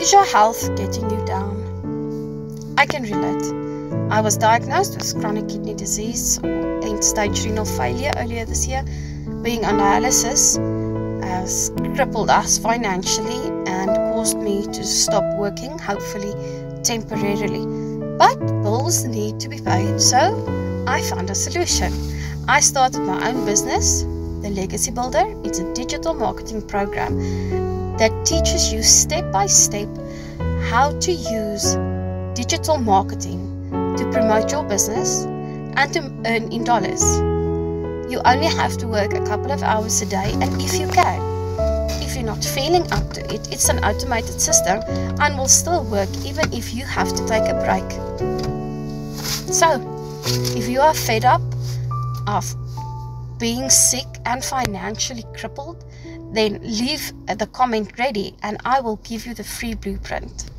Is your health getting you down? I can relate. I was diagnosed with chronic kidney disease or end-stage renal failure earlier this year. Being on dialysis has crippled us financially and caused me to stop working, hopefully temporarily. But bills need to be paid, so I found a solution. I started my own business, The Legacy Builder. It's a digital marketing program that teaches you step by step how to use digital marketing to promote your business and to earn in dollars. You only have to work a couple of hours a day, and if you can, if you're not feeling up to it, it's an automated system and will still work even if you have to take a break. So, if you are fed up of being sick and financially crippled, then leave the comment ready and I will give you the free blueprint.